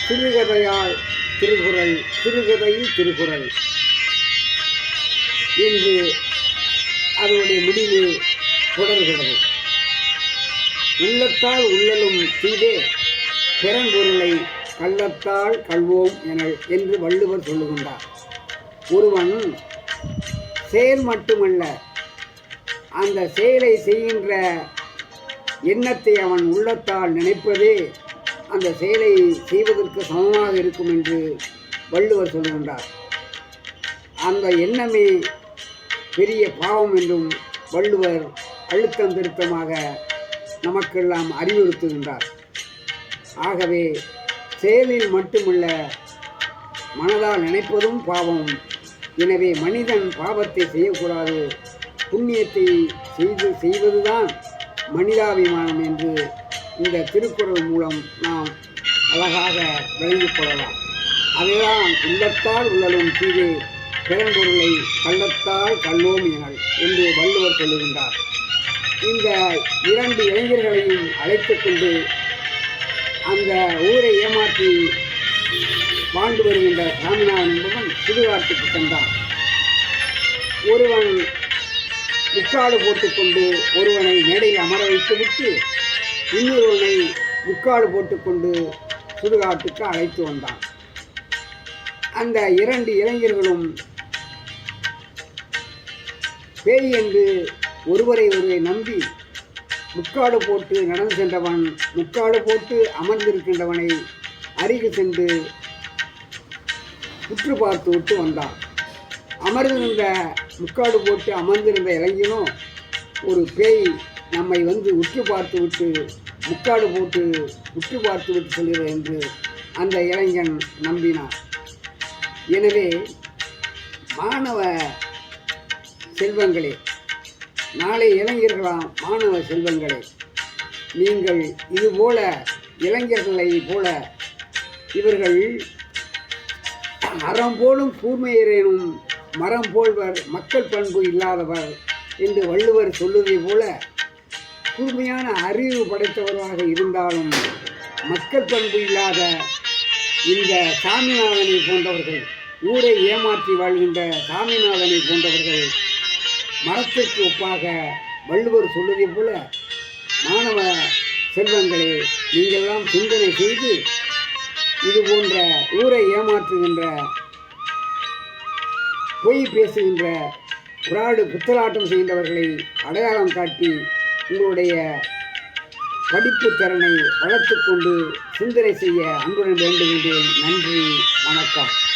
சிறுகதையால் திருக்குறள், சிறுகதையில் திருக்குறள் என்று அதனுடைய முடிவு தொடர்கிறது. உள்ளத்தால் உள்ளலும் தீதே பிறன்பொருளை கள்ளத்தால் கள்வோம் என்று வள்ளுவர் சொல்லுகின்றார். ஒருவன் செயல் மட்டுமல்ல, அந்த செயலை செய்கின்ற எண்ணத்தை அவன் உள்ளத்தால் நினைப்பதே அந்த செயலை செய்வதற்கு சமமாக இருக்கும் என்று வள்ளுவர் சொல்லுகின்றார். அந்த எண்ணமே பெரிய பாவம் என்றும் வள்ளுவர் அழுத்தம் திருத்தமாக நமக்கெல்லாம் அறிவுறுத்துகின்றார். ஆகவே செயலில் மட்டுமல்ல, மனதால் நினைப்பதும் பாவம். எனவே மனிதன் பாவத்தை செய்யக்கூடாது, புண்ணியத்தை செய்வதுதான் மனிதாபிமானம் என்று இந்த திருக்குறள் மூலம் நாம் அழகாக விளங்கிக் கொள்ளலாம். அதுதான் உள்ளத்தால் உள்ளலும் தீதே பிறன்பொருளை கள்ளத்தால் கள்வோம் என்று வள்ளுவர் சொல்லுகின்றார். இந்த 2 இளைஞர்களையும் அழைத்து கொண்டு அந்த ஊரை ஏமாற்றி வாழ்ந்து வருகின்ற சாமிநாதன் என்பவன் சுடுகாட்டுக்கு சென்றான். ஒருவன் முக்காடு போட்டுக்கொண்டு ஒருவனை மேடையில் அமர வைத்துவிட்டு இன்னொருவனை முக்காடு போட்டுக்கொண்டு சுடுகாட்டுக்கு அழைத்து வந்தான். அந்த 2 இளைஞர்களும் பேய் என்று ஒருவரை நம்பி முக்காடு போட்டு நடந்து சென்றவன் முக்காடு போட்டு அமர்ந்திருக்கின்றவனை அருகில் சென்று உற்று பார்த்து விட்டு வந்தான். அமர்ந்திருந்த முக்காடு போட்டு அமர்ந்திருந்த இளைஞனோ, ஒரு பேய் நம்மை உற்று பார்த்து விட்டு முக்காடு போட்டு உற்று பார்த்து விட்டு சொல்கிறது என்று அந்த இளைஞன் நம்பினான். எனவே மாணவ செல்வங்களே, நாளை இளைஞர்களாம் மாணவ செல்வங்களே, நீங்கள் இதுபோல இளைஞர்களை போல இவர்கள் அறம் போலும் கூர்மையரேனும் மரம் போல்வர் மக்கள் பண்பு இல்லாதவர் என்று வள்ளுவர் சொல்லுவதை போல கூர்மையான அறிவு படைத்தவராக இருந்தாலும் மக்கள் பண்பு இல்லாத இந்த சாமிநாதனை போன்றவர்கள், ஊரை ஏமாற்றி வாழ்கின்ற சாமிநாதனை போன்றவர்கள் மரத்திற்கு ஒப்பாக வள்ளுவர் சொல்வதை போல மாணவ செல்வங்களே, நீங்களெல்லாம் சிந்தனை செய்து இது போன்ற ஊரை ஏமாற்றுகின்ற, பொய் பேசுகின்ற, பித்தலாட்டம் செய்கின்றவர்களை அடையாளம் காட்டி உங்களுடைய படிப்பு திறனை வளர்த்து கொண்டு சிந்தனை செய்ய அன்புடன் வேண்டுகின்றேன். நன்றி, வணக்கம்.